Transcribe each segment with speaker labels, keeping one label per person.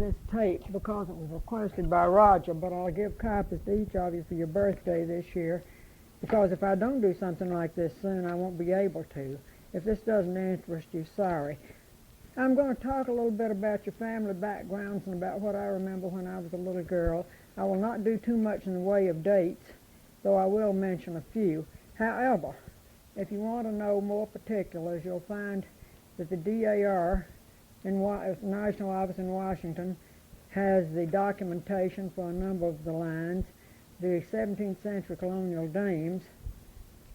Speaker 1: this tape because it was requested by Roger, but I'll give copies to each of you for your birthday this year, because if I don't do something like this soon, I won't be able to. If this doesn't interest you, sorry. I'm going to talk a little bit about your family backgrounds and about what I remember when I was a little girl. I will not do too much in the way of dates, though I will mention a few. However, if you want to know more particulars, you'll find that the DAR, National Office in Washington, has the documentation for a number of the lines. The 17th century colonial dames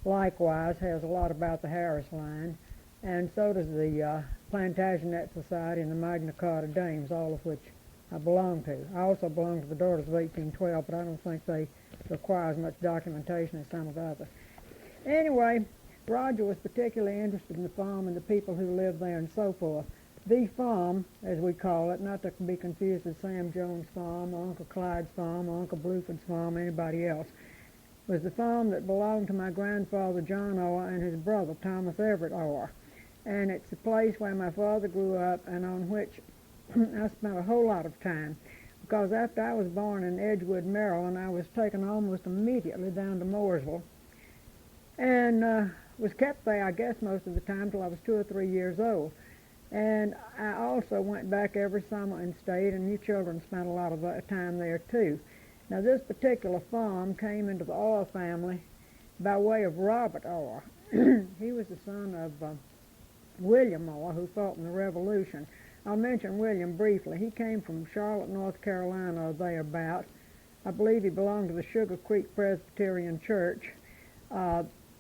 Speaker 1: likewise has a lot about the Harris line, and so does the Plantagenet Society and the Magna Carta Dames, all of which I belong to. I also belong to the Daughters of 1812, but I don't think they require as much documentation as some of the others. Anyway, Roger was particularly interested in the farm and the people who lived there and so forth. The farm, as we call it, not to be confused with Sam Jones' farm, or Uncle Clyde's farm, or Uncle Bluford's farm, or anybody else, was the farm that belonged to my grandfather John Orr and his brother Thomas Everett Orr. And it's the place where my father grew up and on which I spent a whole lot of time, because after I was born in Edgewood, Maryland, I was taken almost immediately down to Mooresville and was kept there, I guess, most of the time till I was 2 or 3 years old. And I also went back every summer and stayed, and you children spent a lot of time there too. Now, this particular farm came into the Orr family by way of Robert Orr. He was the son of William Orr, who fought in the Revolution. I'll mention William briefly. He came from Charlotte, North Carolina, or thereabout. I believe he belonged to the Sugar Creek Presbyterian Church.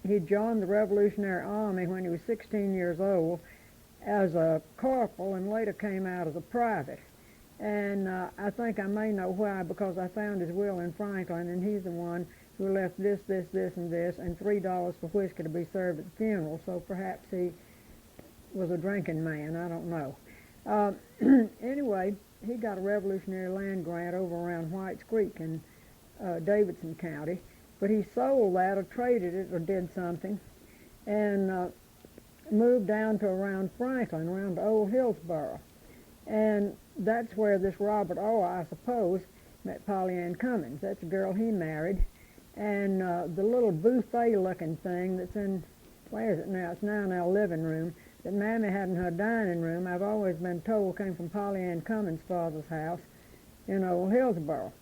Speaker 1: He joined the Revolutionary Army when he was 16 years old as a corporal and later came out as a private. And I think I may know why, because I found his will in Franklin, and he's the one who left this, this, this, and this, and $3 for whiskey to be served at the funeral. So perhaps he was a drinking man. I don't know. Anyway, he got a Revolutionary land grant over around Whites Creek in Davidson County, but he sold that or traded it or did something and moved down to around Franklin, around Old Hillsboro. And that's where this Robert Orr, I suppose, met Polly Ann Cummins. That's the girl he married. And the little buffet-looking thing that's in, where is it now? It's now in our living room, that Mammy had in her dining room, I've always been told came from Polly Ann Cummins' father's house in Old Hillsboro.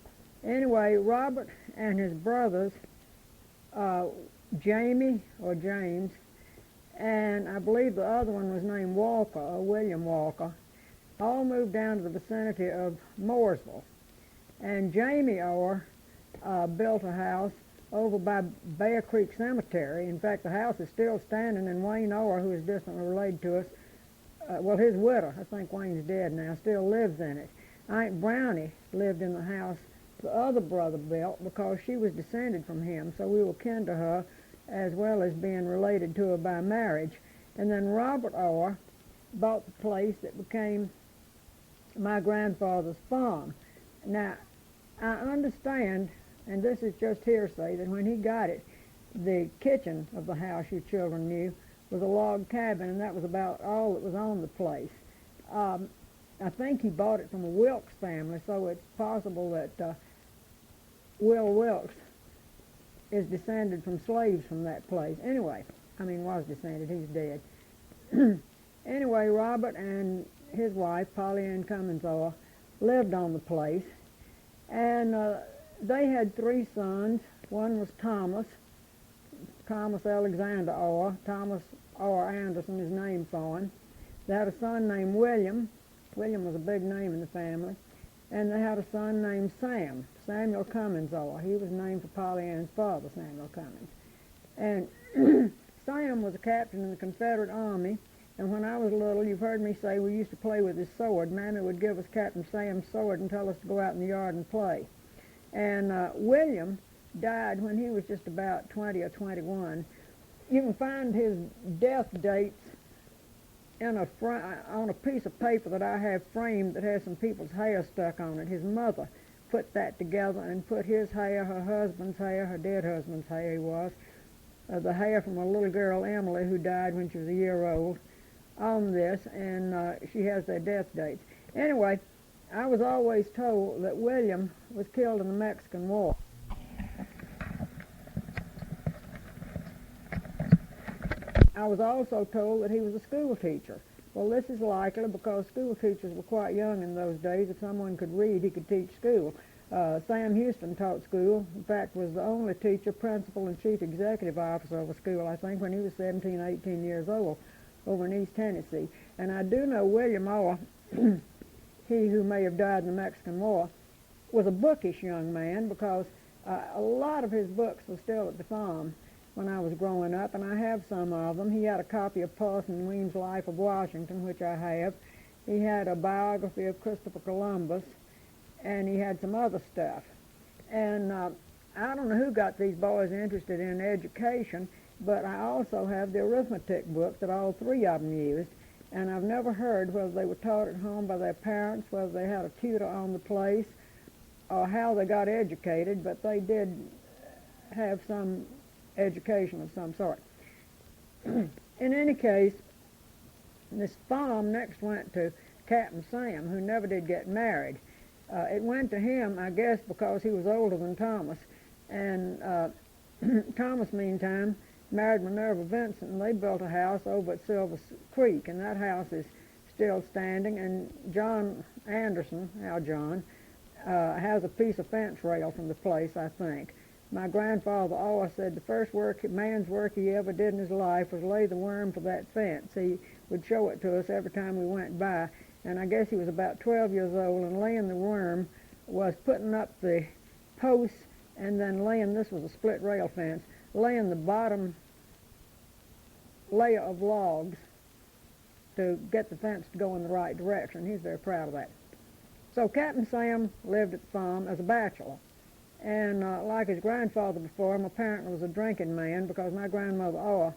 Speaker 1: Anyway, Robert and his brothers, Jamie or James, and I believe the other one was named Walker or William Walker, all moved down to the vicinity of Mooresville. And Jamie Orr built a house over by Bear Creek Cemetery. In fact, the house is still standing, and Wayne Orr, who is distantly related to us, well, his widow, I think Wayne's dead now, still lives in it. Aunt Brownie lived in the house the other brother built because she was descended from him, so we were kin to her as well as being related to her by marriage. And then Robert Orr bought the place that became my grandfather's farm. Now, I understand, and this is just hearsay, that when he got it, the kitchen of the house, you children knew, was a log cabin, and that was about all that was on the place. I think he bought it from a Wilkes family, so it's possible that Will Wilkes is descended from slaves from that place. Anyway, I mean was descended, he's dead. Anyway, Robert and his wife, Polly Ann Cummins Orr, lived on the place, and they had 3 sons. One was Thomas Alexander Orr. Thomas Orr Anderson is named for him. They had a son named William. William was a big name in the family. And they had a son named Samuel Cummins Orr. He was named for Polly Ann's father, Samuel Cummins. And Sam was a captain in the Confederate Army, and when I was little, you've heard me say we used to play with his sword. Mammy would give us Captain Sam's sword and tell us to go out in the yard and play. And William died when he was just about 20 or 21. You can find his death dates on a piece of paper that I have framed that has some people's hair stuck on it. His mother put that together and put his hair, her husband's hair, her dead husband's hair he was, the hair from a little girl, Emily, who died when she was a year old, on this, and she has their death dates. Anyway, I was always told that William was killed in the Mexican War. I was also told that he was a school teacher. Well, this is likely because school teachers were quite young in those days. If someone could read, he could teach school. Sam Houston taught school. In fact, was the only teacher, principal, and chief executive officer of a school, I think, when he was 17, 18 years old over in East Tennessee. And I do know William Orr, he who may have died in the Mexican War, was a bookish young man because a lot of his books were still at the farm when I was growing up, and I have some of them. He had a copy of Parson Weems' Life of Washington, which I have. He had a biography of Christopher Columbus, and he had some other stuff. And I don't know who got these boys interested in education, but I also have the arithmetic book that all three of them used, and I've never heard whether they were taught at home by their parents, whether they had a tutor on the place, or how they got educated, but they did have some education of some sort. In any case, this farm next went to Captain Sam, who never did get married. It went to him, I guess, because he was older than Thomas. And Thomas, meantime, married Minerva Vincent, and they built a house over at Silver Creek, and that house is still standing. And John Anderson, our John, has a piece of fence rail from the place, I think. My grandfather always said the first man's work he ever did in his life was lay the worm for that fence. He would show it to us every time we went by, and I guess he was about 12 years old, and laying the worm was putting up the posts and then this was a split rail fence, laying the bottom layer of logs to get the fence to go in the right direction. He's very proud of that. So Captain Sam lived at the farm as a bachelor. And like his grandfather before him, apparently was a drinking man because my grandmother Orr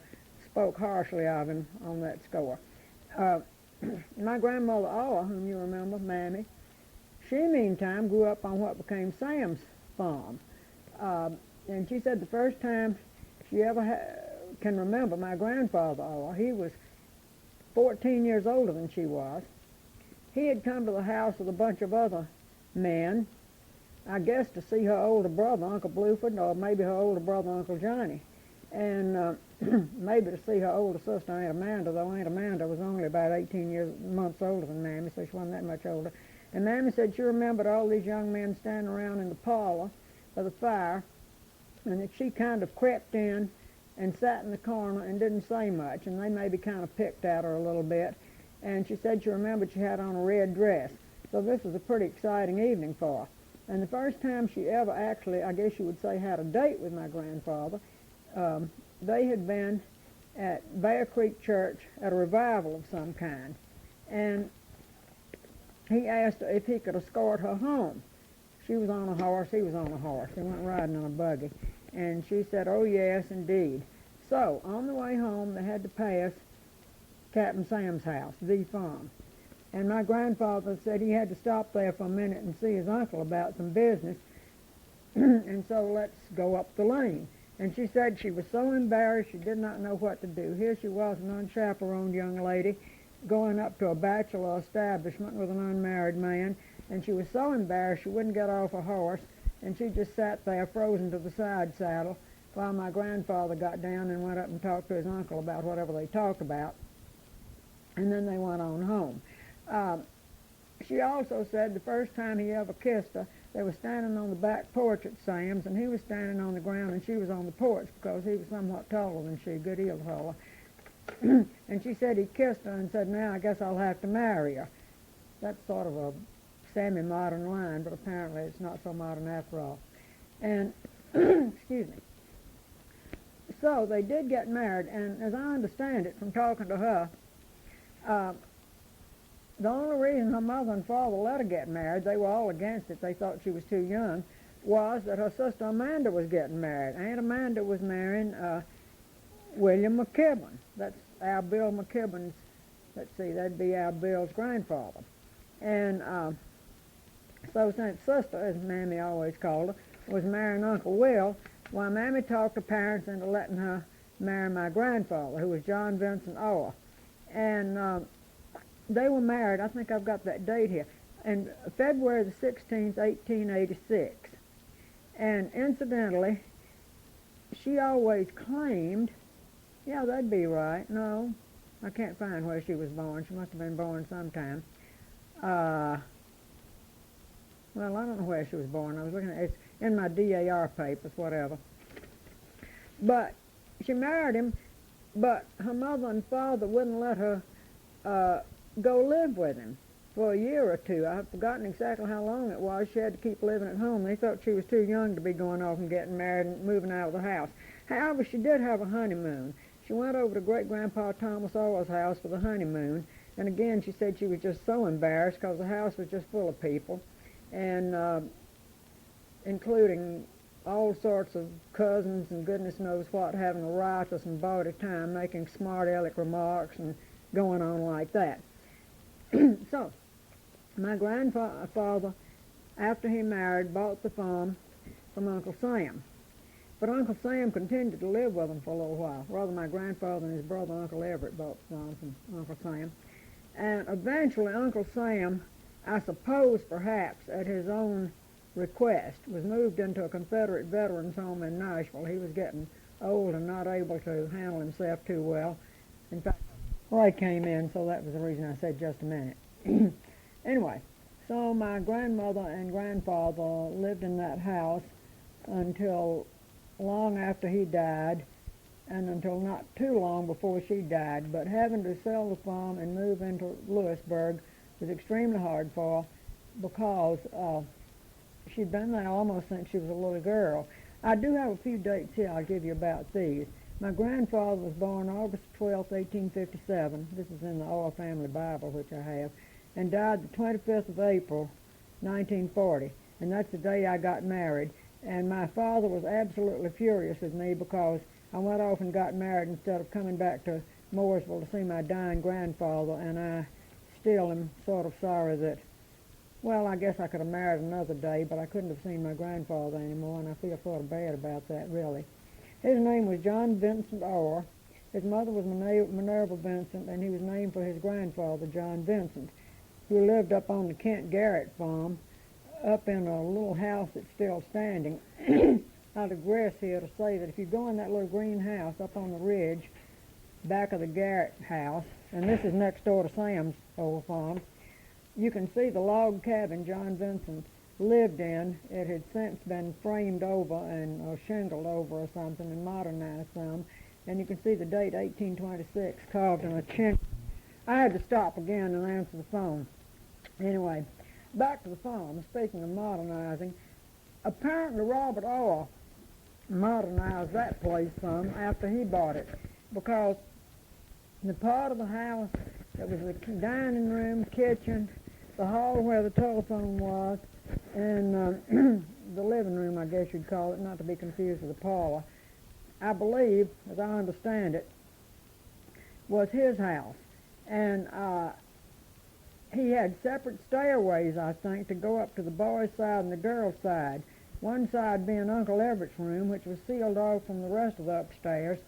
Speaker 1: spoke harshly of him on that score. My grandmother Orr, whom you remember, Mammy, she meantime grew up on what became Sam's farm. And she said the first time she ever can remember my grandfather Orr, he was 14 years older than she was. He had come to the house with a bunch of other men, I guess to see her older brother, Uncle Bluford, or maybe her older brother, Uncle Johnny, and maybe to see her older sister, Aunt Amanda, though Aunt Amanda was only about 18 months older than Mammy, so she wasn't that much older. And Mammy said she remembered all these young men standing around in the parlor by the fire, and that she kind of crept in and sat in the corner and didn't say much, and they maybe kind of picked at her a little bit. And she said she remembered she had on a red dress. So this was a pretty exciting evening for her. And the first time she ever actually, I guess you would say, had a date with my grandfather, they had been at Bear Creek Church at a revival of some kind. And he asked her if he could escort her home. She was on a horse, he was on a horse. They went riding in a buggy. And she said, oh, yes, indeed. So on the way home, they had to pass Captain Sam's house, the farm. And my grandfather said he had to stop there for a minute and see his uncle about some business, and so let's go up the lane. And she said she was so embarrassed she did not know what to do. Here she was, an unchaperoned young lady, going up to a bachelor establishment with an unmarried man, and she was so embarrassed she wouldn't get off her horse, and she just sat there frozen to the side saddle while my grandfather got down and went up and talked to his uncle about whatever they talked about, and then they went on home. She also said the first time he ever kissed her, they were standing on the back porch at Sam's, and he was standing on the ground and she was on the porch because he was somewhat taller than she, a good deal taller. And she said he kissed her and said, now I guess I'll have to marry her. That's sort of a semi-modern line, but apparently it's not so modern after all. And, excuse me. So they did get married, and as I understand it from talking to her, the only reason her mother and father let her get married, they were all against it, they thought she was too young, was that her sister Amanda was getting married. Aunt Amanda was marrying William McKibben. That's our Bill McKibben's, let's see, that'd be our Bill's grandfather. And so since sister, as Mammy always called her, was marrying Uncle Will, why Mammy talked her parents into letting her marry my grandfather, who was John Vincent Orr. And they were married, I think I've got that date here. in February the 16th, 1886. And incidentally, she always claimed, yeah, that'd be right. No, I can't find where she was born. She must have been born sometime. Well, I don't know where she was born. I was looking at it. It's in my DAR papers, whatever. But she married him, but her mother and father wouldn't let her go live with him for a year or two. I've forgotten exactly how long it was. She had to keep living at home. They thought she was too young to be going off and getting married and moving out of the house. However, she did have a honeymoon. She went over to Great-Grandpa Thomas Orr's house for the honeymoon. And again, she said she was just so embarrassed because the house was just full of people, and including all sorts of cousins and goodness knows what, having a riotous and bawdy time, making smart aleck remarks and going on like that. So, my grandfather, after he married, bought the farm from Uncle Sam. But Uncle Sam continued to live with him for a little while. Rather, my grandfather and his brother, Uncle Everett, bought the farm from Uncle Sam. And eventually, Uncle Sam, I suppose perhaps at his own request, was moved into a Confederate veterans home in Nashville. He was getting old and not able to handle himself too well. In fact, Roy came in, so that was the reason I said just a minute. Anyway, so my grandmother and grandfather lived in that house until long after he died, and until not too long before she died. But having to sell the farm and move into Lewisburg was extremely hard for her because she'd been there almost since she was a little girl. I do have a few dates here I'll give you about these. My grandfather was born August 12, 1857. This is in the Orr Family Bible, which I have, and died the 25th of April, 1940. And that's the day I got married. And my father was absolutely furious with me because I went off and got married instead of coming back to Mooresville to see my dying grandfather, and I still am sort of sorry that, well, I guess I could have married another day, but I couldn't have seen my grandfather anymore, and I feel sort of bad about that, really. His name was John Vincent Orr. His mother was Minerva Vincent, and he was named for his grandfather, John Vincent, who lived up on the Kent Garrett farm, up in a little house that's still standing. I digress here to say that if you go in that little green house up on the ridge, back of the Garrett house, and this is next door to Sam's old farm, you can see the log cabin John Vincent lived in. It had since been framed over and shingled over or something and modernized some, and you can see the date 1826 carved in a chin. I had to stop again and answer the phone. Anyway, back to the farm. Speaking of modernizing, apparently Robert Orr modernized that place some after he bought it, because the part of the house that was the dining room, kitchen, the hall where the telephone was, and the living room, I guess you'd call it, not to be confused with the parlor, I believe, as I understand it, was his house. And he had separate stairways, I think, to go up to the boys' side and the girls' side. One side being Uncle Everett's room, which was sealed off from the rest of the upstairs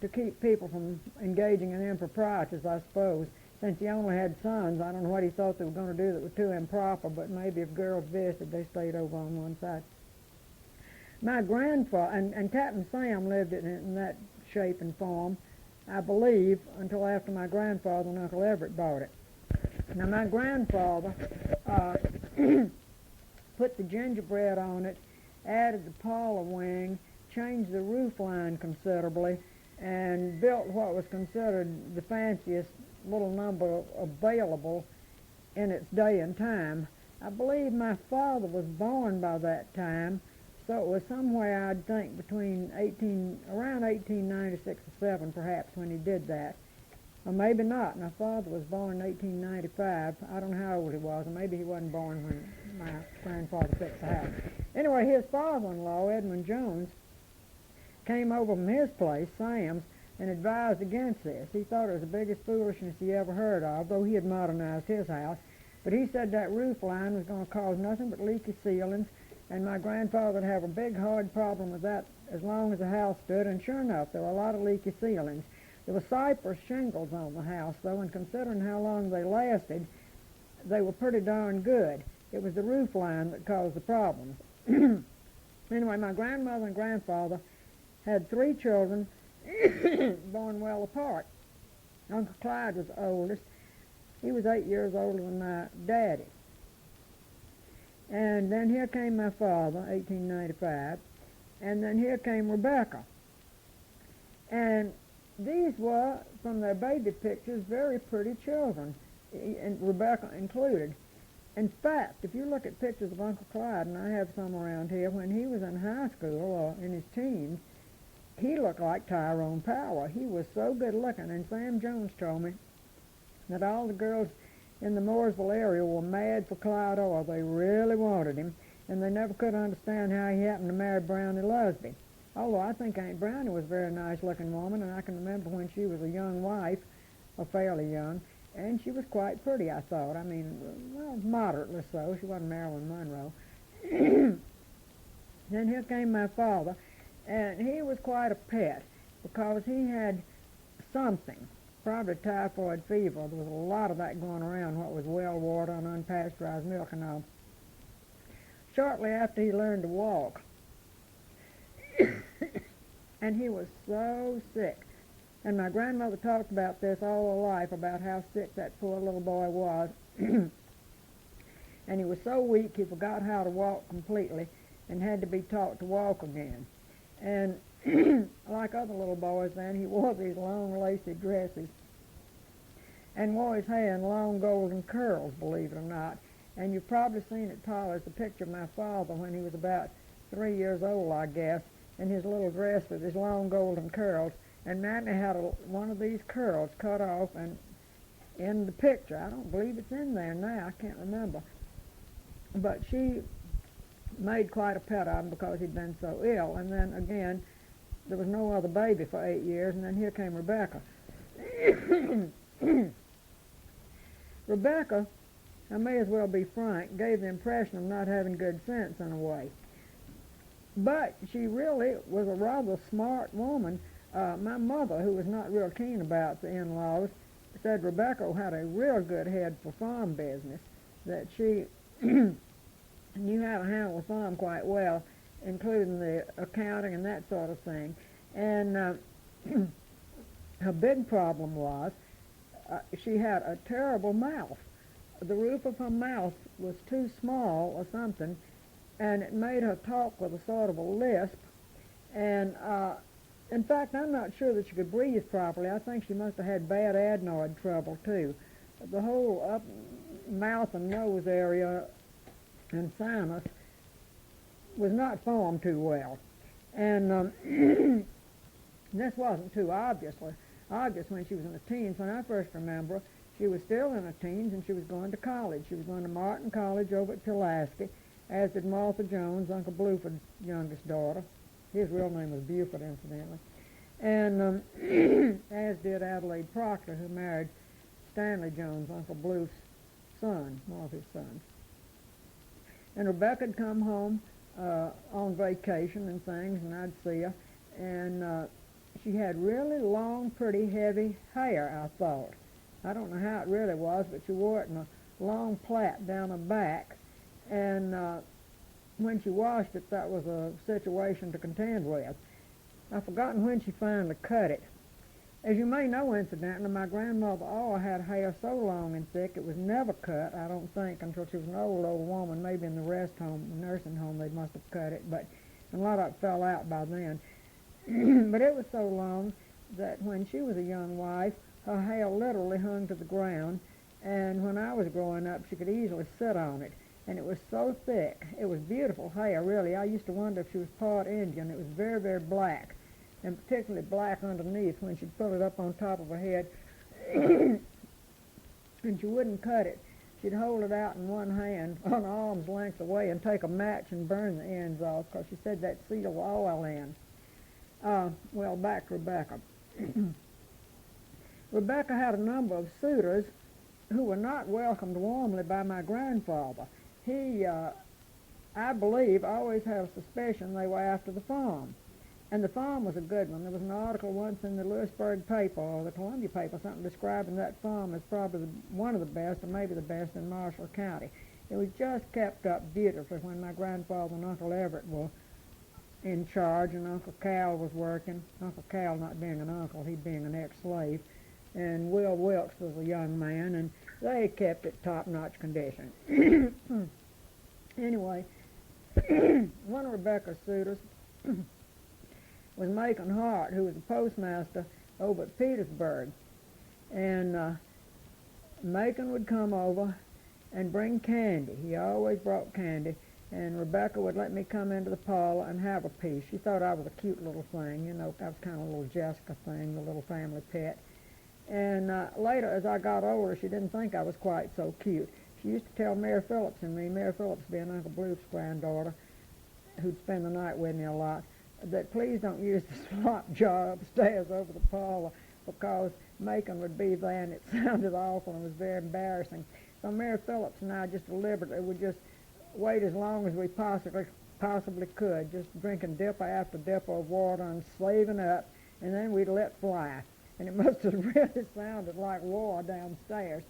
Speaker 1: to keep people from engaging in improprieties, I suppose. Since he only had sons, I don't know what he thought they were going to do that was too improper, but maybe if girls visited, they stayed over on one side. My grandfather, and Captain Sam lived it in that shape and form, I believe, until after my grandfather and Uncle Everett bought it. Now, my grandfather put the gingerbread on it, added the parlor wing, changed the roof line considerably, and built what was considered the fanciest little number available in its day and time. I believe my father was born by that time, so it was somewhere, I'd think, between around 1896 or 7, perhaps, when he did that. Or maybe not. My father was born in 1895. I don't know how old he was, or maybe he wasn't born when my grandfather fixed the house. Anyway, his father-in-law, Edmund Jones, came over from his place, Sam's, and advised against this. He thought it was the biggest foolishness he ever heard of, though he had modernized his house. But he said that roof line was going to cause nothing but leaky ceilings, and my grandfather would have a big, hard problem with that as long as the house stood, and sure enough, there were a lot of leaky ceilings. There were cypress shingles on the house, though, and considering how long they lasted, they were pretty darn good. It was the roof line that caused the problems. Anyway, my grandmother and grandfather had 3 children born well apart. Uncle Clyde was the oldest. He was 8 years older than my daddy. And then here came my father, 1895, and then here came Rebecca. And these were, from their baby pictures, very pretty children, and Rebecca included. In fact, if you look at pictures of Uncle Clyde, and I have some around here, when he was in high school or in his teens, he looked like Tyrone Power. He was so good looking, and Sam Jones told me that all the girls in the Mooresville area were mad for Clyde Orr. They really wanted him, and they never could understand how he happened to marry Brownie Lusby. Although I think Aunt Brownie was a very nice-looking woman, and I can remember when she was a young wife, or fairly young, and she was quite pretty, I thought. I mean, well, moderately so. She wasn't Marilyn Monroe. Then here came my father, and he was quite a pet because he had something, probably typhoid fever. There was a lot of that going around, what was well water and unpasteurized milk and all. Shortly after he learned to walk, and he was so sick. And my grandmother talked about this all her life, about how sick that poor little boy was. And he was so weak he forgot how to walk completely and had to be taught to walk again. And like other little boys then, he wore these long lacy dresses and wore his hair in long golden curls, believe it or not. And you've probably seen at Tyler's a picture of my father when he was about 3 years old, I guess, in his little dress with his long golden curls. And Mammy had one of these curls cut off and in the picture. I don't believe it's in there now. I can't remember. But she made quite a pet of him because he'd been so ill. And then again, there was no other baby for 8 years, and then here came Rebecca. Rebecca, I may as well be frank, gave the impression of not having good sense in a way. But she really was a rather smart woman. My mother, who was not real keen about the in-laws, said Rebecca had a real good head for farm business, that she knew how to handle the farm quite well, including the accounting and that sort of thing. And her big problem was she had a terrible mouth. The roof of her mouth was too small or something, and it made her talk with a sort of a lisp. And in fact, I'm not sure that she could breathe properly. I think she must have had bad adenoid trouble, too. The whole up mouth and nose area and sinus was not formed too well. And this wasn't too obvious when she was in the teens. When I first remember her, she was still in her teens, and she was going to college. She was going to Martin College over at Pulaski, as did Martha Jones, Uncle Bluford's youngest daughter. His real name was Buford, incidentally. And as did Adelaide Proctor, who married Stanley Jones, Uncle Bluth's son, Martha's son. And Rebecca'd come home on vacation and things, and I'd see her. And she had really long, pretty, heavy hair, I thought. I don't know how it really was, but she wore it in a long plait down her back. And when she washed it, that was a situation to contend with. I've forgotten when she finally cut it. As you may know, incidentally, my grandmother Orr had hair so long and thick it was never cut, I don't think, until she was an old woman. Maybe in the rest home, nursing home, they must have cut it, but a lot of it fell out by then. But it was so long that when she was a young wife, her hair literally hung to the ground, and when I was growing up, she could easily sit on it. And it was so thick. It was beautiful hair, really. I used to wonder if she was part Indian. It was very, very black, and particularly black underneath when she'd pull it up on top of her head. And she wouldn't cut it. She'd hold it out in one hand on arm's length away and take a match and burn the ends off, because she said that sealed the oil in. Well, back to Rebecca. Rebecca had a number of suitors who were not welcomed warmly by my grandfather. He, I believe, always had a suspicion they were after the farm. And the farm was a good one. There was an article once in the Lewisburg paper or the Columbia paper, something describing that farm as probably one of the best, or maybe the best in Marshall County. It was just kept up beautifully when my grandfather and Uncle Everett were in charge, and Uncle Cal was working. Uncle Cal not being an uncle, he being an ex-slave, and Will Wilkes was a young man, and they kept it top-notch condition. Anyway, one of Rebecca's suitors was Macon Hart, who was a postmaster over at Petersburg. And Macon would come over and bring candy. He always brought candy. And Rebecca would let me come into the parlor and have a piece. She thought I was a cute little thing. You know, I was kind of a little Jessica thing, the little family pet. And later, as I got older, she didn't think I was quite so cute. She used to tell Mary Phillips and me, Mary Phillips being Uncle Bluth's granddaughter, who'd spend the night with me a lot, that please don't use the slop jar upstairs over the parlor because Macon would be there and it sounded awful and was very embarrassing. So Mary Phillips and I just deliberately would just wait as long as we possibly could, just drinking dipper after dipper of water and slaving up, and then we'd let fly. And it must have really sounded like war downstairs.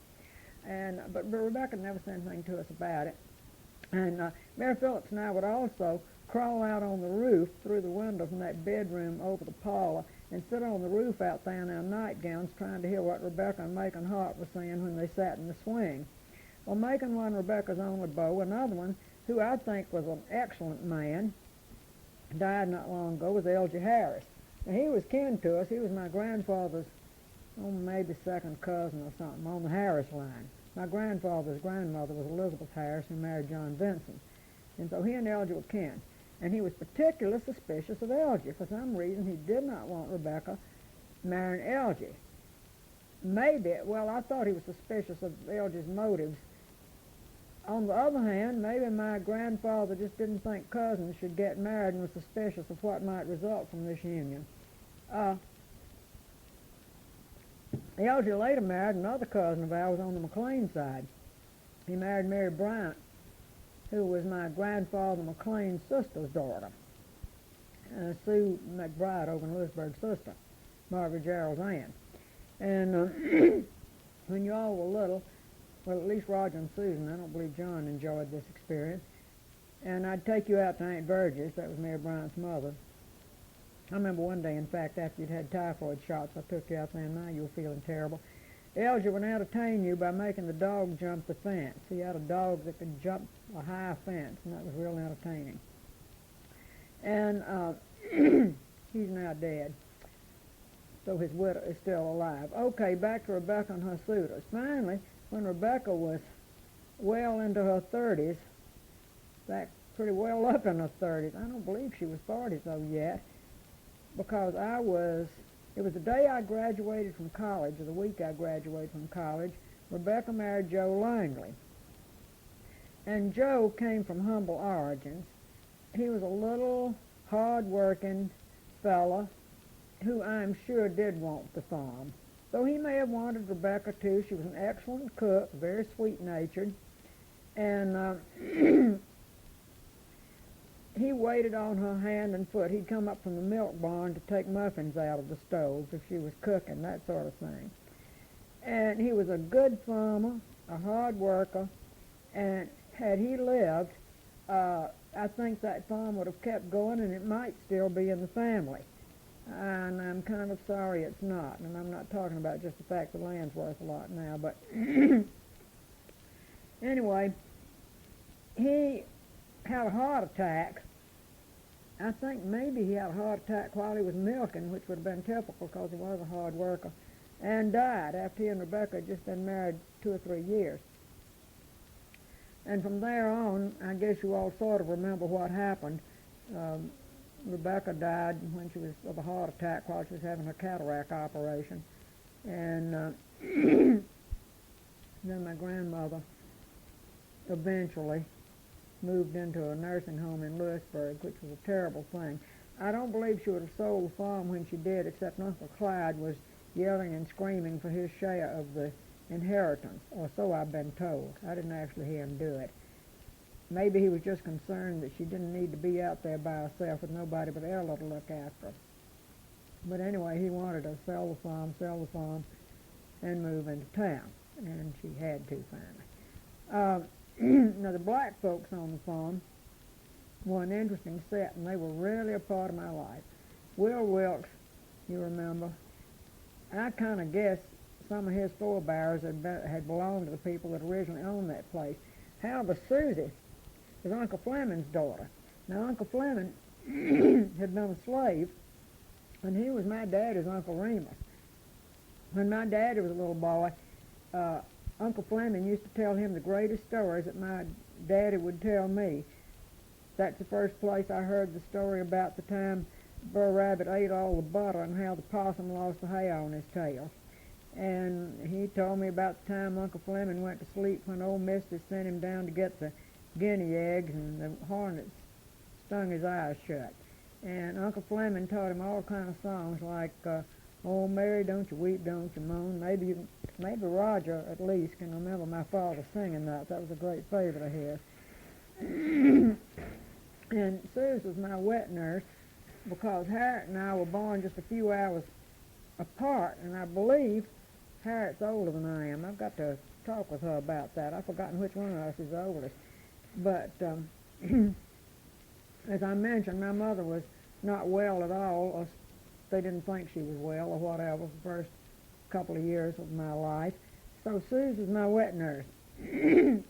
Speaker 1: But Rebecca never said anything to us about it. And Mary Phillips and I would also crawl out on the roof through the window from that bedroom over the parlor and sit on the roof out there in our nightgowns trying to hear what Rebecca and Macon Hart were saying when they sat in the swing. Well, Macon won Rebecca's only beau. Another one, who I think was an excellent man, died not long ago, was Elgie Harris. Now, he was kin to us. He was my grandfather's, maybe second cousin or something, on the Harris line. My grandfather's grandmother was Elizabeth Harris, who married John Vinson. And so he and Elgie were kin. And he was particularly suspicious of Elgie. For some reason, he did not want Rebecca marrying Elgie. Maybe, well, I thought he was suspicious of Elgie's motives. On the other hand, maybe my grandfather just didn't think cousins should get married and was suspicious of what might result from this union. Elgie later married another cousin of ours on the McLean side. He married Mary Bryant, who was my grandfather McLean's sister's daughter, Sue McBride over in Lewisburg's sister, Margaret Gerald's aunt. And when you all were little, well, at least Roger and Susan, I don't believe John enjoyed this experience, and I'd take you out to Aunt Virgie's, that was Mary Bryant's mother. I remember one day, in fact, after you'd had typhoid shots, I took you out there, and now you were feeling terrible. Elgie would entertain you by making the dog jump the fence. He had a dog that could jump a high fence, and that was real entertaining. And he's now dead, so his widow is still alive. Okay, back to Rebecca and her suitors. Finally, when Rebecca was well into her 30s, back pretty well up in her 30s, I don't believe she was 40 though yet, because it was the day I graduated from college, or the week I graduated from college, Rebecca married Joe Langley. And Joe came from humble origins. He was a little, hard-working fella who I'm sure did want the farm. Though he may have wanted Rebecca too. She was an excellent cook, very sweet-natured, and he waited on her hand and foot. He'd come up from the milk barn to take muffins out of the stove if she was cooking, that sort of thing. And he was a good farmer, a hard worker, and had he lived, I think that farm would have kept going, and it might still be in the family. And I'm kind of sorry it's not. And I'm not talking about just the fact the land's worth a lot now, but anyway, he had a heart attack. I think maybe he had a heart attack while he was milking, which would have been typical because he was a hard worker, and died after he and Rebecca had just been married 2 or 3 years. And from there on, I guess you all sort of remember what happened. Rebecca died when she was of a heart attack while she was having her cataract operation. And then my grandmother eventually moved into a nursing home in Lewisburg, which was a terrible thing. I don't believe she would have sold the farm when she did, except Uncle Clyde was yelling and screaming for his share of the inheritance, or so I've been told. I didn't actually hear him do it. maybe he was just concerned that she didn't need to be out there by herself with nobody but Ella to look after her. But anyway, he wanted to sell the farm, and move into town, and she had to finally. Now, the black folks on the farm were an interesting set, and they were really a part of my life. Will Wilkes, you remember, I kind of guess some of his forebears had belonged to the people that originally owned that place. However, Susie was Uncle Fleming's daughter. Now, Uncle Fleming had been a slave, and he was my daddy's Uncle Remus. When my daddy was a little boy, Uncle Fleming used to tell him the greatest stories that my daddy would tell me. That's the first place I heard the story about the time Brer Rabbit ate all the butter and how the possum lost the hair on his tail. And he told me about the time Uncle Fleming went to sleep when old Misty sent him down to get the guinea eggs and the hornets stung his eyes shut. And Uncle Fleming taught him all kind of songs like, "Oh, Mary, don't you weep, don't you moan." Maybe Roger, at least, can remember my father singing that. That was a great favorite of his. And Suze was my wet nurse because Harriet and I were born just a few hours apart, and I believe Harriet's older than I am. I've got to talk with her about that. I've forgotten which one of us is oldest. But as I mentioned, my mother was not well at all. Or they didn't think she was well or whatever the first couple of years of my life. So Suze was my wet nurse. And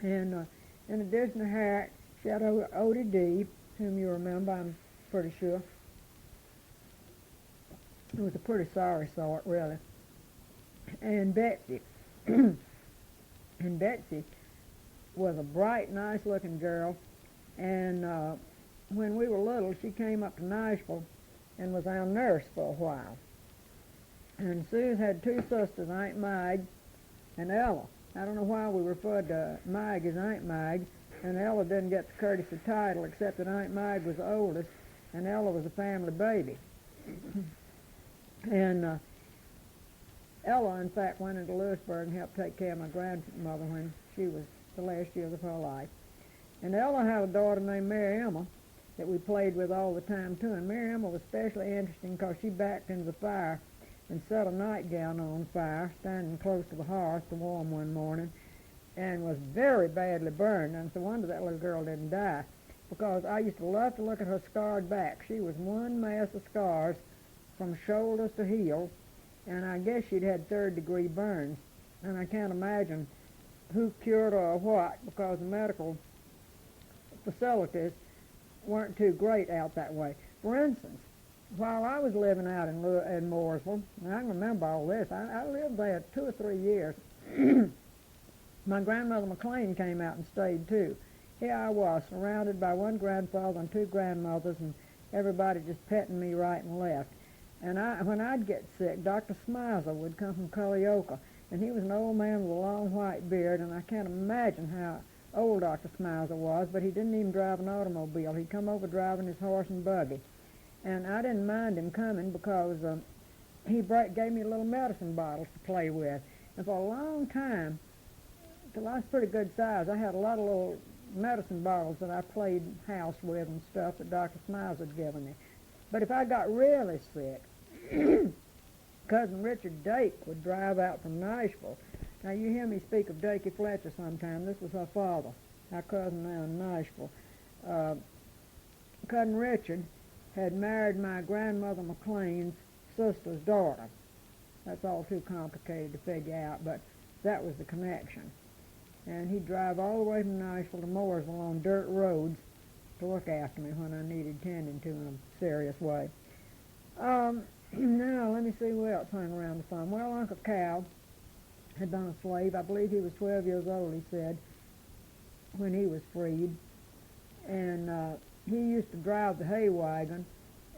Speaker 1: in addition to Harriet, she had Odie D, whom you remember, I'm pretty sure. It was a pretty sorry sort, really. And Betsy. And Betsy was a bright, nice-looking girl. And when we were little, she came up to Nashville and was our nurse for a while. And Suze had two sisters, Aunt Mag and Ella. I don't know why we referred to Mag as Aunt Mag, and Ella didn't get the courtesy title, except that Aunt Mag was the oldest, and Ella was a family baby. And Ella, in fact, went into Lewisburg and helped take care of my grandmother when she was the last years of her life. And Ella had a daughter named Mary Emma that we played with all the time, too. And Mary Emma was especially interesting because she backed into the fire and set a nightgown on fire, standing close to the hearth to warm one morning, and was very badly burned. And it's a wonder that little girl didn't die, because I used to love to look at her scarred back. She was one mass of scars from shoulders to heels, and I guess she'd had third-degree burns. And I can't imagine who cured her or what, because the medical facilities weren't too great out that way. For instance, while I was living out in Mooresville, and I can remember all this, I lived there 2 or 3 years. My grandmother McLean came out and stayed too. Here I was, surrounded by one grandfather and 2 grandmothers, and everybody just petting me right and left. And when I'd get sick, Dr. Smizer would come from Culleoka, and he was an old man with a long white beard, and I can't imagine how old Dr. Smizer was, but he didn't even drive an automobile. He'd come over driving his horse and buggy. And I didn't mind him coming because he gave me little medicine bottles to play with. And for a long time, till I was pretty good size, I had a lot of little medicine bottles that I played house with and stuff that Dr. Smiles had given me. But if I got really sick, Cousin Richard Dake would drive out from Nashville. Now, you hear me speak of Dakey Fletcher sometime. This was her father, our cousin now in Nashville. Cousin Richard had married my grandmother McLean's sister's daughter. That's all too complicated to figure out, but that was the connection. And he'd drive all the way from Nashville to Mooresville on dirt roads to look after me when I needed tending to in a serious way. Now, let me see who else hung around the farm. Well, Uncle Cal had been a slave. I believe he was 12 years old, he said, when he was freed. And he used to drive the hay wagon,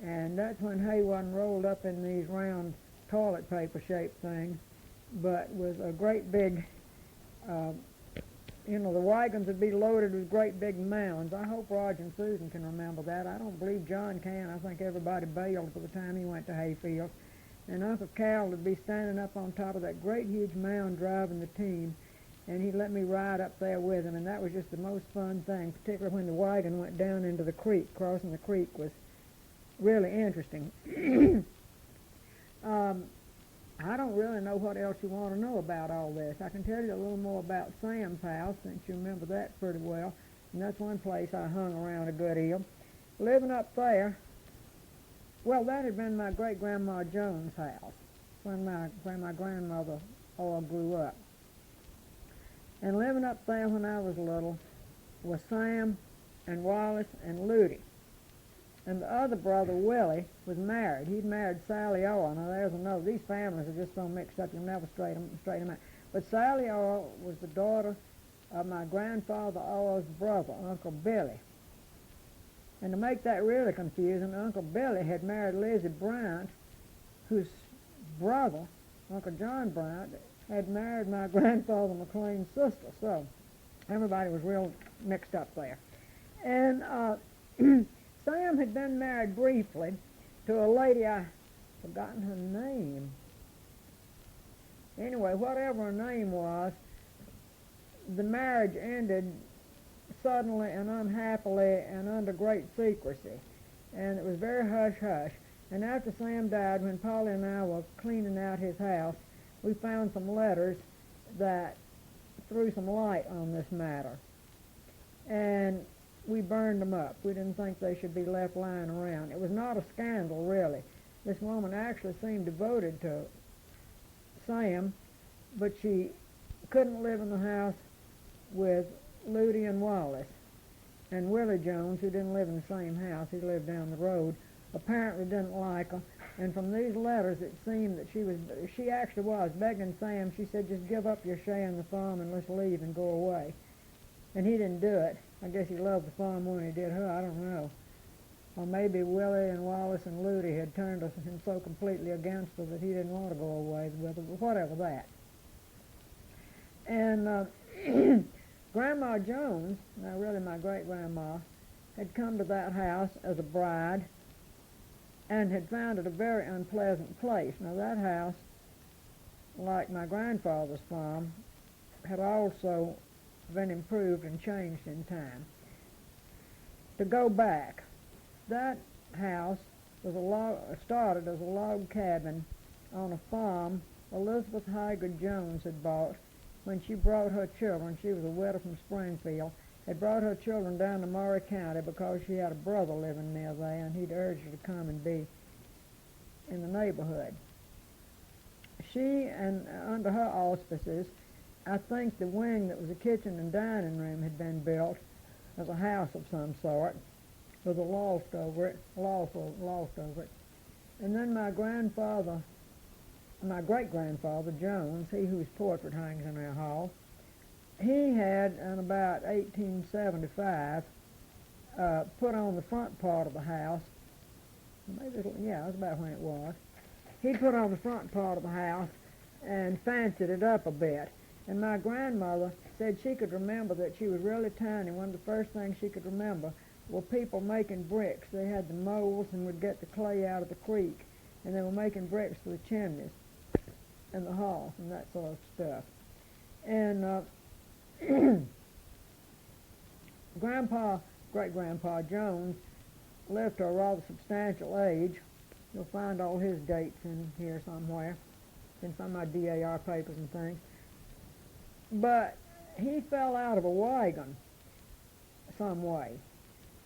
Speaker 1: and that's when hay wasn't rolled up in these round toilet paper-shaped things, but with a great big, the wagons would be loaded with great big mounds. I hope Roger and Susan can remember that. I don't believe John can. I think everybody bailed by the time he went to Hayfield. And Uncle Cal would be standing up on top of that great huge mound driving the team, and he let me ride up there with him, and that was just the most fun thing, particularly when the wagon went down into the creek. Crossing the creek was really interesting. I don't really know what else you want to know about all this. I can tell you a little more about Sam's house, since you remember that pretty well, and that's one place I hung around a good deal. Living up there, well, that had been my great-grandma Jones' house when my grandmother all grew up. And living up there when I was little was Sam and Wallace and Ludy. And the other brother, Willie, was married. He'd married Sally Orr. Now, there's another. These families are just so mixed up, you'll never straighten them out. But Sally Orr was the daughter of my grandfather Orr's brother, Uncle Billy. And to make that really confusing, Uncle Billy had married Lizzie Bryant, whose brother, Uncle John Bryant, had married my grandfather McLean's sister. So everybody was real mixed up there. And Sam had been married briefly to a lady, I've forgotten her name. Anyway, whatever her name was, the marriage ended suddenly and unhappily and under great secrecy. And it was very hush-hush. And after Sam died, when Polly and I were cleaning out his house, we found some letters that threw some light on this matter. And we burned them up. We didn't think they should be left lying around. It was not a scandal, really. This woman actually seemed devoted to Sam, but she couldn't live in the house with Ludy and Wallace. And Willie Jones, who didn't live in the same house, he lived down the road, apparently didn't like her. And from these letters, it seemed that she actually was begging Sam. She said, just give up your share in the farm and let's leave and go away. And he didn't do it. I guess he loved the farm more than he did her, I don't know. Or maybe Willie and Wallace and Ludy had turned him so completely against her that he didn't want to go away with her, but whatever that. And Grandma Jones, now really my great-grandma, had come to that house as a bride and had found it a very unpleasant place. Now that house, like my grandfather's farm, had also been improved and changed in time. To go back, that house was started as a log cabin on a farm Elizabeth Haggard Jones had bought when she brought her children. She was a widow from Springfield, had brought her children down to Maury County because she had a brother living near there, and he'd urged her to come and be in the neighborhood. She, and under her auspices, I think the wing that was a kitchen and dining room had been built as a house of some sort with a loft over it. And then my great-grandfather, Jones, he whose portrait hangs in our hall, he had, in about 1875, put on the front part of the house, that's about when it was. He put on the front part of the house and fancied it up a bit. And my grandmother said she could remember that she was really tiny. One of the first things she could remember were people making bricks. They had the molds and would get the clay out of the creek, and they were making bricks for the chimneys and the hall and that sort of stuff. And great-grandpa Jones lived to a rather substantial age. You'll find all his dates in here somewhere, in some of my DAR papers and things. But he fell out of a wagon some way.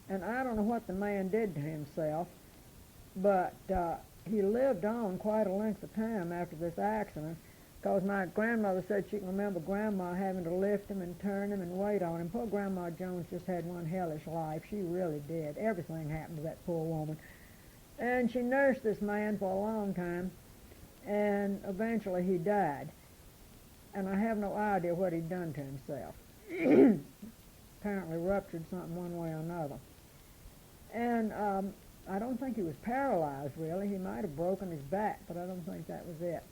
Speaker 1: And I don't know what the man did to himself, but he lived on quite a length of time after this accident, because my grandmother said she can remember Grandma having to lift him and turn him and wait on him. Poor Grandma Jones just had one hellish life. She really did. Everything happened to that poor woman. And she nursed this man for a long time, and eventually he died. And I have no idea what he'd done to himself. Apparently ruptured something one way or another. And I don't think he was paralyzed, really. He might have broken his back, but I don't think that was it.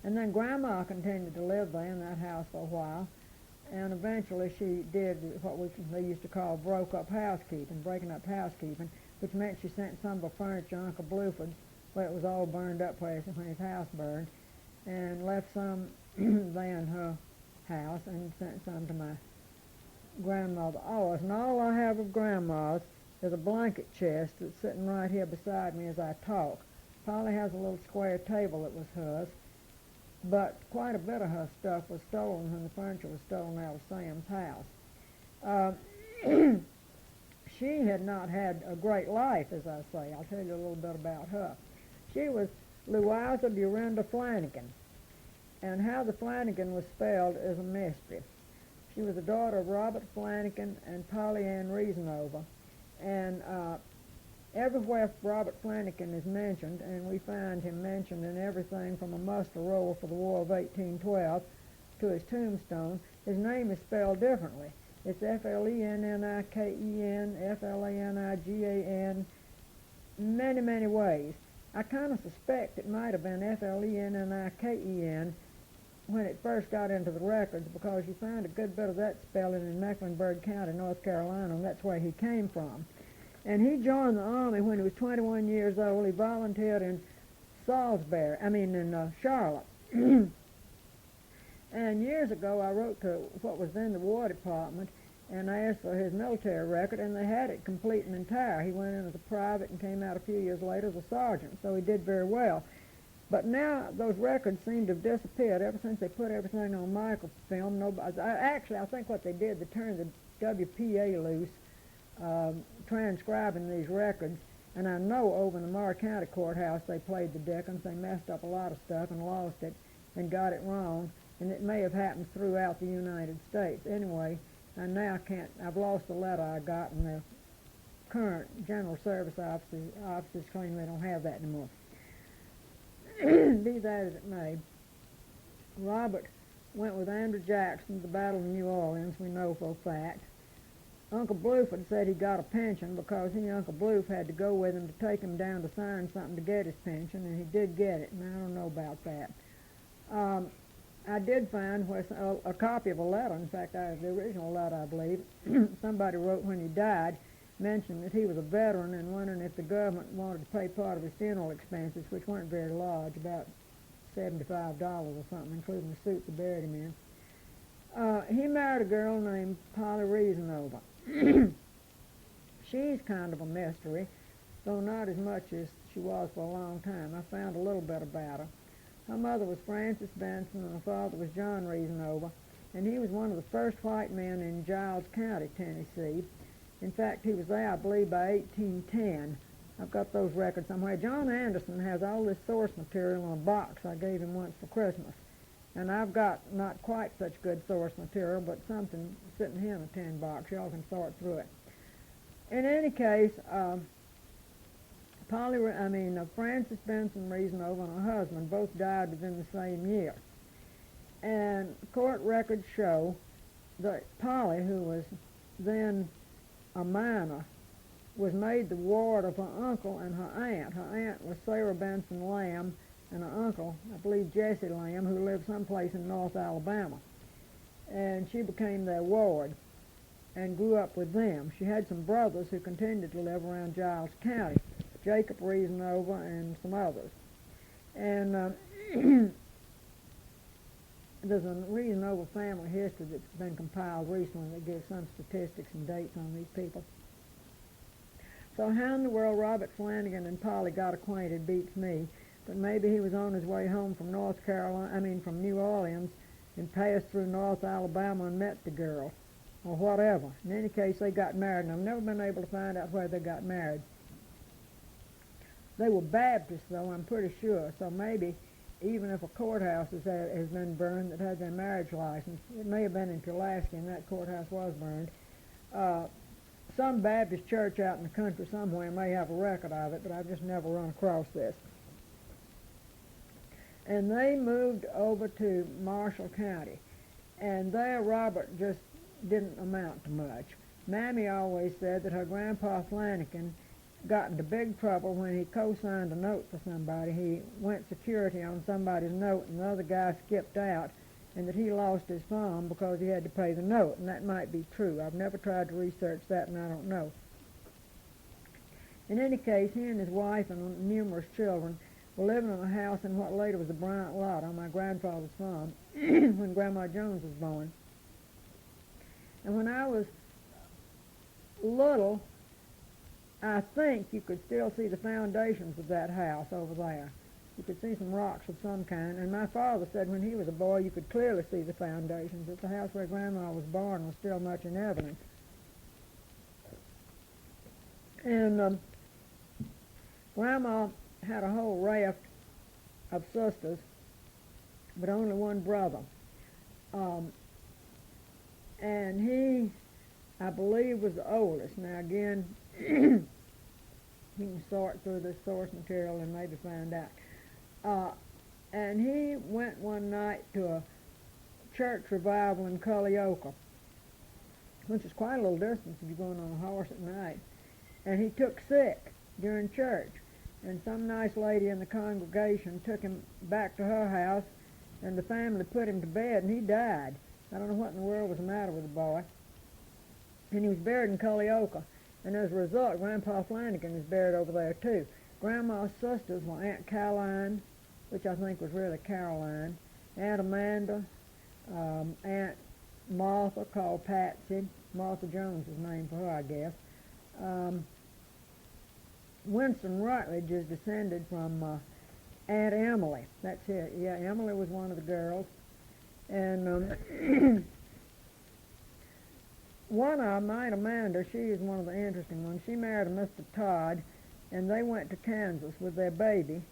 Speaker 1: And then Grandma continued to live there in that house for a while, and eventually she did what they used to call breaking up housekeeping, which meant she sent some of her furniture to Uncle Bluford's, where it was all burned up when his house burned, and left some there in her house and sent some to my grandmother Oz. And all I have of Grandma's is a blanket chest that's sitting right here beside me as I talk. Polly has a little square table that was hers, but quite a bit of her stuff was stolen when the furniture was stolen out of Sam's house. She had not had a great life, as I say. I'll tell you a little bit about her. She was Louisa Dorinda Flanagan, and how the Flanagan was spelled is a mystery. She was the daughter of Robert Flanagan and Polly Ann Reasonover, and everywhere Robert Flanagan is mentioned, and we find him mentioned in everything from a muster roll for the War of 1812 to his tombstone, his name is spelled differently. It's Flennniken, Flanigan, many, many ways. I kind of suspect it might have been Fleniken when it first got into the records, because you find a good bit of that spelling in Mecklenburg County, North Carolina, and that's where he came from. And he joined the Army when he was 21 years old. He volunteered in Charlotte. And years ago, I wrote to what was then the War Department and I asked for his military record, and they had it complete and entire. He went in as a private and came out a few years later as a sergeant, so he did very well. But now those records seem to have disappeared ever since they put everything on microfilm. I think what they did, they turned the WPA loose, transcribing these records. And I know over in the Maury County Courthouse they played the Dickens. They messed up a lot of stuff and lost it and got it wrong. And it may have happened throughout the United States. Anyway, and now I've lost the letter I got, and the current General Service officers claim they don't have that anymore. Be that as it may, Robert went with Andrew Jackson to the Battle of New Orleans, we know for a fact. Uncle Bloof had said he got a pension because he, Uncle Bloof, had to go with him to take him down to sign something to get his pension, and he did get it, and I don't know about that. I did find a copy of a letter. In fact, the original letter, I believe, somebody wrote when he died, mentioned that he was a veteran and wondering if the government wanted to pay part of his funeral expenses, which weren't very large, about $75 or something, including the suit they buried him in. He married a girl named Polly Reasonover. She's kind of a mystery, though not as much as she was for a long time. I found a little bit about her. Her mother was Frances Benson, and her father was John Reasonover, and he was one of the first white men in Giles County, Tennessee. In fact, he was there, I believe, by 1810. I've got those records somewhere. John Anderson has all this source material in a box I gave him once for Christmas. And I've got not quite such good source material, but something sitting here in a tin box. Y'all can sort through it. In any case, Frances Benson Reasonover and her husband both died within the same year. And court records show that Polly, who was then a minor, was made the ward of her uncle and her aunt. Her aunt was Sarah Benson Lamb, and her uncle, I believe Jesse Lamb, who lived someplace in North Alabama. And she became their ward and grew up with them. She had some brothers who continued to live around Giles County, Jacob Reasonover and some others. And there's a Reasonover family history that's been compiled recently that gives some statistics and dates on these people. So how in the world Robert Flanagan and Polly got acquainted beats me, but maybe he was on his way home from from New Orleans and passed through North Alabama and met the girl, or whatever. In any case, they got married, and I've never been able to find out where they got married. They were Baptists, though, I'm pretty sure, so maybe even if a courthouse has been burned that had their marriage license, it may have been in Pulaski, and that courthouse was burned. Some Baptist church out in the country somewhere may have a record of it, but I've just never run across this. And they moved over to Marshall County, and there Robert just didn't amount to much. Mammy always said that her grandpa Flanagan got into big trouble when he co-signed a note for somebody. He went security on somebody's note, and the other guy skipped out, and that he lost his farm because he had to pay the note, and that might be true. I've never tried to research that, and I don't know. In any case, he and his wife and numerous children were living in a house in what later was the Bryant lot on my grandfather's farm when Grandma Jones was born. And when I was little, I think you could still see the foundations of that house over there. You could see some rocks of some kind, and my father said when he was a boy you could clearly see the foundations, that the house where Grandma was born was still much in evidence. And Grandma had a whole raft of sisters, but only one brother. And he, I believe, was the oldest. Now again, you can sort through this source material and maybe find out. And he went one night to a church revival in Culleoka, which is quite a little distance if you're going on a horse at night. And he took sick during church. And some nice lady in the congregation took him back to her house, and the family put him to bed, and he died. I don't know what in the world was the matter with the boy. And he was buried in Culleoka. And as a result, Grandpa Flanagan is buried over there, too. Grandma's sisters were Aunt Caroline, which I think was really Caroline, Aunt Amanda, Aunt Martha, called Patsy. Martha Jones is named for her, I guess. Winston Rutledge is descended from Aunt Emily. That's it. Yeah, Emily was one of the girls. And one of them, Aunt Amanda, she is one of the interesting ones. She married a Mr. Todd, and they went to Kansas with their baby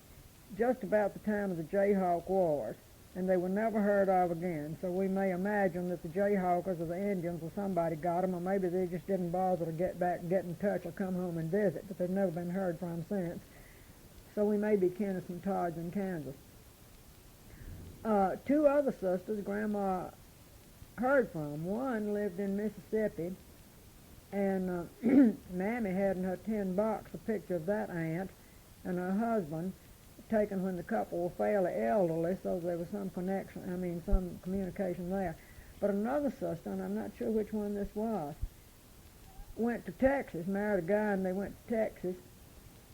Speaker 1: just about the time of the Jayhawk Wars, and they were never heard of again. So we may imagine that the Jayhawkers or the Indians or somebody got them, or maybe they just didn't bother to get back, get in touch, or come home and visit, but they've never been heard from since. So we may be kin of some Todds in Kansas. Two other sisters Grandma heard from. One lived in Mississippi, and Mammy had in her tin box a picture of that aunt and her husband, taken when the couple were fairly elderly, so there was some connection, some communication there. But another sister, and I'm not sure which one this was, went to Texas, married a guy, and they went to Texas,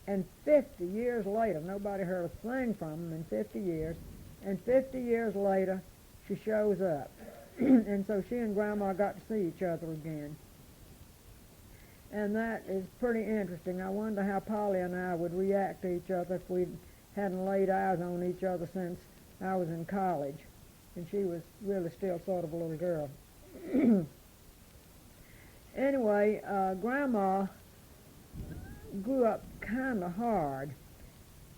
Speaker 1: and 50 years later, nobody heard a thing from them in 50 years, and 50 years later, she shows up. And so she and Grandma got to see each other again. And that is pretty interesting. I wonder how Polly and I would react to each other if we hadn't laid eyes on each other since I was in college, and she was really still sort of a little girl. Anyway, Grandma grew up kind of hard,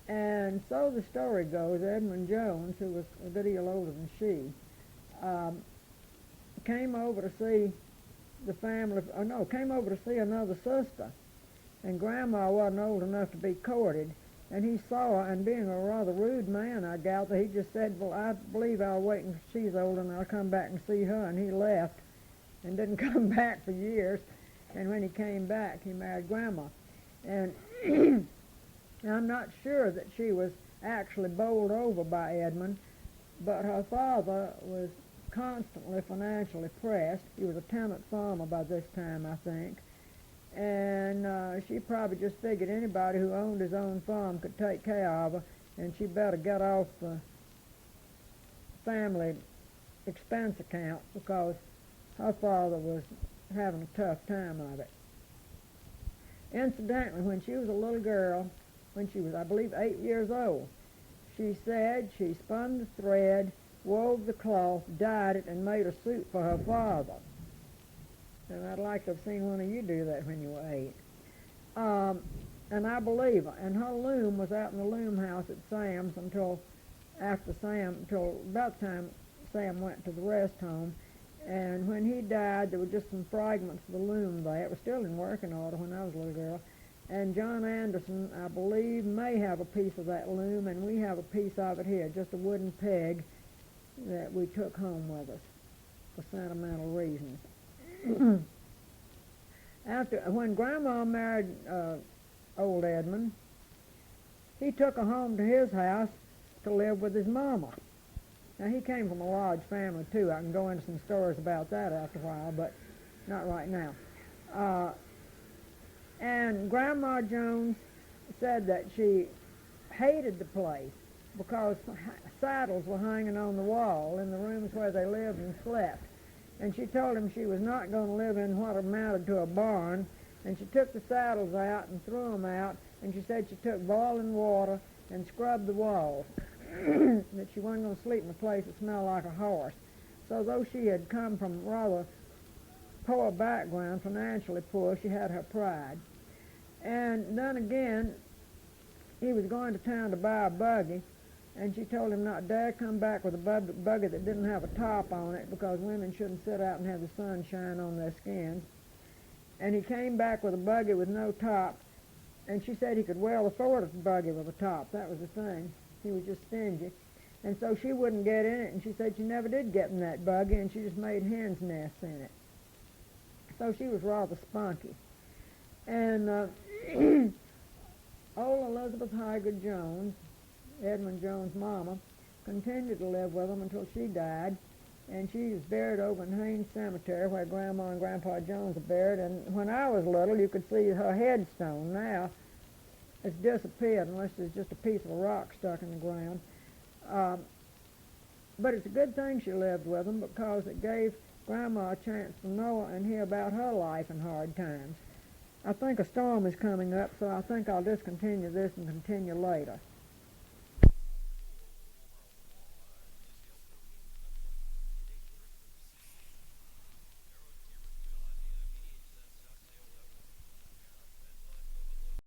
Speaker 1: and so the story goes, Edmund Jones, who was a good deal older than she, came over to see the family, came over to see another sister, and Grandma wasn't old enough to be courted, and he saw her, and being a rather rude man, I gather, he just said, well, I believe I'll wait until she's old and I'll come back and see her, and he left and didn't come back for years, and when he came back, he married Grandma. And I'm not sure that she was actually bowled over by Edmund, but her father was constantly financially pressed. He was a tenant farmer by this time, I think. And she probably just figured anybody who owned his own farm could take care of her, and she better get off the family expense account because her father was having a tough time of it. Incidentally, when she was a little girl, when she was, I believe, 8 years old, she said she spun the thread, wove the cloth, dyed it, and made a suit for her father. And I'd like to have seen one of you do that when you were 8. And I believe her. And her loom was out in the loom house at Sam's until about the time Sam went to the rest home. And when he died, there were just some fragments of the loom there. It was still in working order when I was a little girl. And John Anderson, I believe, may have a piece of that loom, and we have a piece of it here, just a wooden peg that we took home with us for sentimental reasons. When Grandma married old Edmund, he took her home to his house to live with his mama. Now, he came from a large family, too. I can go into some stories about that after a while, but not right now. And Grandma Jones said that she hated the place because saddles were hanging on the wall in the rooms where they lived and slept. And she told him she was not going to live in what amounted to a barn. And she took the saddles out and threw them out. And she said she took boiling water and scrubbed the walls. That she wasn't going to sleep in a place that smelled like a horse. So though she had come from rather poor background, financially poor, she had her pride. And then again, he was going to town to buy a buggy, and she told him not dare come back with a buggy that didn't have a top on it because women shouldn't sit out and have the sun shine on their skins. And he came back with a buggy with no top, and she said he could well afford a buggy with a top. That was the thing. He was just stingy. And so she wouldn't get in it, and she said she never did get in that buggy, and she just made hen's nests in it. So she was rather spunky. And old Elizabeth Haggard Jones, Edmund Jones' mama, continued to live with them until she died, and she was buried over in Haines Cemetery where Grandma and Grandpa Jones are buried. And when I was little, you could see her headstone. Now it's disappeared unless there's just a piece of rock stuck in the ground. But it's a good thing she lived with them because it gave Grandma a chance to know and hear about her life in hard times. I think a storm is coming up, so I think I'll discontinue this and continue later.